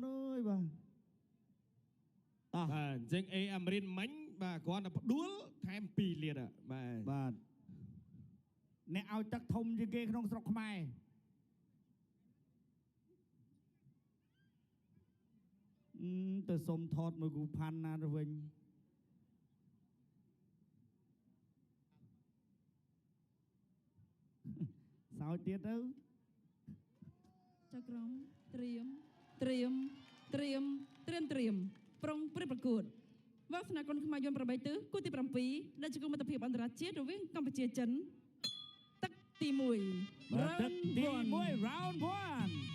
នអើយបាទតោះបាទអញ្ចឹងអេអាមរិនមិញបាទគាត់តែផ្ដួលថែម2លានបាទអ្នកឲ្យទឹកធំជាងគេក្នុងស្រុកខ្មែរទៅសុំថតមួយគូផាន់ណាទៅវិញសោយទៀតទៅចៅក្រមត្រៀមប្រុងព្រឹបប្រកួតវាសនាគុណខ្មែរយន្ត8ទិសគូទី7ដែលជាគូមិត្តភាពអន្តរជាតិរវាងកម្ពុជាចិនទឹកទី1 ទឹកទី1 round 1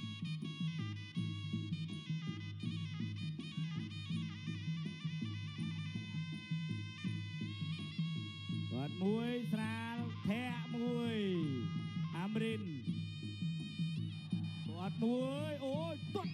គាត់មួយស្រាលធាក់មួយអាមរិនគាត់មួយអូយទាត់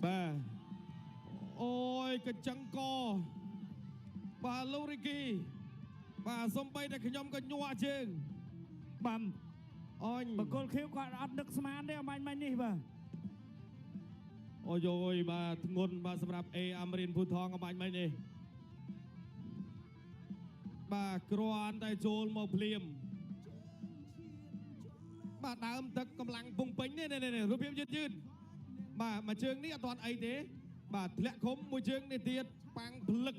បាទអូយកញ្ចឹងកបាទលោករីគីបាទសំបីតែខ្ញុំក៏ញ័រជើងបំអញបកុលខៀវគាត់អត់ដឹកស្មានទេអមាញ់នេះបាទអូយយបាទធ្ងន់បាទសម្រាប់អេអាមរិនភូថងអមាញ់មិញនេះបាទគ្រាន់តែចូលមកភ្លាមបាទដើមទឹកកម្លាំងពុងពេញនេះរូបភាពយឺតបាទមួយជើងនេះអត់ទាន់អីទេបាទធ្លាក់ឃុំមួយជើងនេះទៀតប៉ាំងភ្លឹង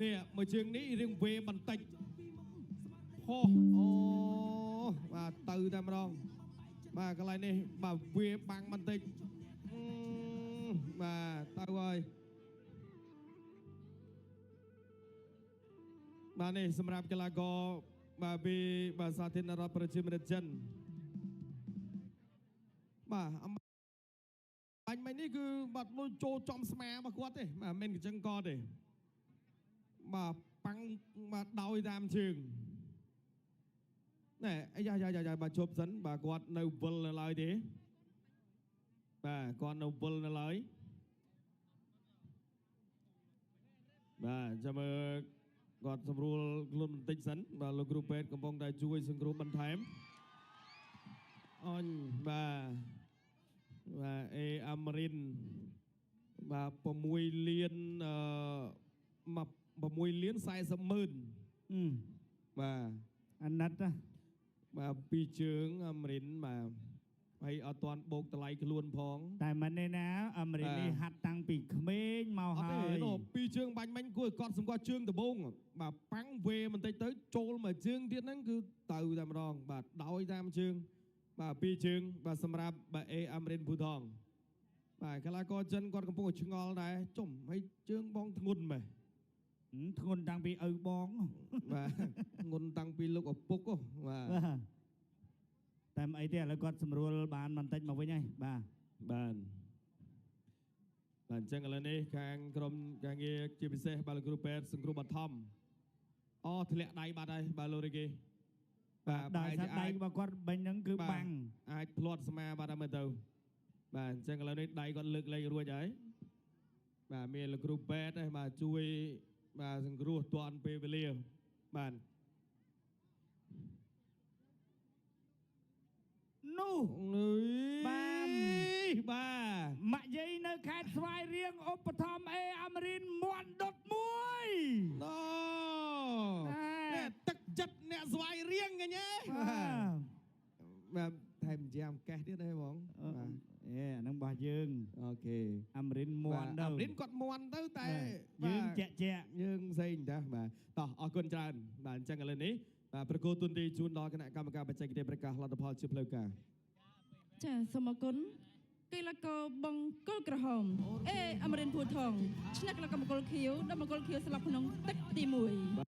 នេះមួយជើងនេះរៀងវេបន្តិចហោអូបាទទៅតែម្ដងបាទកន្លែងនេះបាទវាបាំងបន្តិចបាទទៅហើយបាទនេះសម្រាប់កីឡាករបាទពីបាទសាធារណរដ្ឋប្រជាមានិតចិនបាទបាញ់មិញនេះគឺបាត់លុយចូលចំស្មារបស់គាត់ទេបាទមិនមែនកញ្ចឹងកទេបាទប៉ាំងបាទដោយតាមជើងណែអាយ៉ាបាទជប់សិនបាទគាត់នៅវិលនៅឡើយទេបាទគាត់នៅវិលនៅឡើយបាទចាំមើលគាត់សម្រួលខ្លួនបន្តិចសិនបាទលោកគ្រូពេទ្យកំពុងតែជួយសង្គ្រោះបន្ថែមអញបាទអេអាមរិនបាទ6លាន6លាន40ម៉ឺនបាទអាណិតណាបាទពីជើងអាមរិនបាទហើយអត់ទាន់បោកតម្លៃខ្លួនផងតែមិនទេណាអាមរិននេះហាត់តាំងពីក្មេងមកហើយពីជើងបាញ់មិញគួរឲ្យកត់សម្គាល់ជើងដំបូងបាទប៉ាំងវេបន្តិចទៅចូលមកជើងទៀតហ្នឹងគឺទៅតែម្ដងបាទដោយតាមជើងបាទពីជើងបាទសម្រាប់បាទអេអាមរិនភូថងបាទកីឡាករចិនគាត់កំពុងតែឆ្ងល់ដែរចុំហើយជើងបងធ្ងន់ម៉េះធ្ងន់តាំងពីឪបងបាទធ្ងន់តាំងពីលោកឪពុកបាទតែអីទេឥឡូវគាត់ស្រួលបានបន្តិចមកវិញហើយបាទអញ្ចឹងឥឡូវនេះខាងក្រុមការងារជាពិសេសបាទលោកគ្រូពេទ្យសង្គ្រោះបឋមធ្លាក់ដៃបាត់ហើយបាទលោករីគេបាទដោយសារដៃរបស់គាត់បាញ់ហ្នឹងគឺបាំងអាចផ្លាត់ស្មាបាត់ហើយមើលទៅបាទអញ្ចឹងឥឡូវនេះដៃគាត់លើកលែងរួចហើយបាទមានលោកគ្រូពេទ្យដែរបាទជួយបាទសង្គ្រោះទាន់ពេលវេលាបាទនោះបាទម៉ាក់យាយនៅខេត្តស្វាយរៀងឧបត្ថម្ភអេអាមរិនមាន់ដុតមួយអ្នកទឹកចិត្តអ្នកស្វាយរៀងឃើញទេបាទថែមជាអង្គាសទៀតទេបងបាទអាហ្នឹងរបស់យើងអូខេអាមរិនមាន់ទៅអាមរិនគាត់មាន់ទៅតែយើងជាក់យើងផ្សេងតាបាទតោះអរគុណច្រើនបាទអញ្ចឹងឥឡូវនេះបាទប្រកួតទុនទីជូនដល់គណៈកម្មការបច្ចេកទេសប្រកាសលទ្ធផលជាផ្លូវការចាសូមអរគុណកីឡាករបង្គោលក្រហមអេអាមរិនភូថងឆ្នះកីឡាករបង្គោលខៀវដល់បង្គោលខៀវស្លាប់ក្នុងទឹកទី1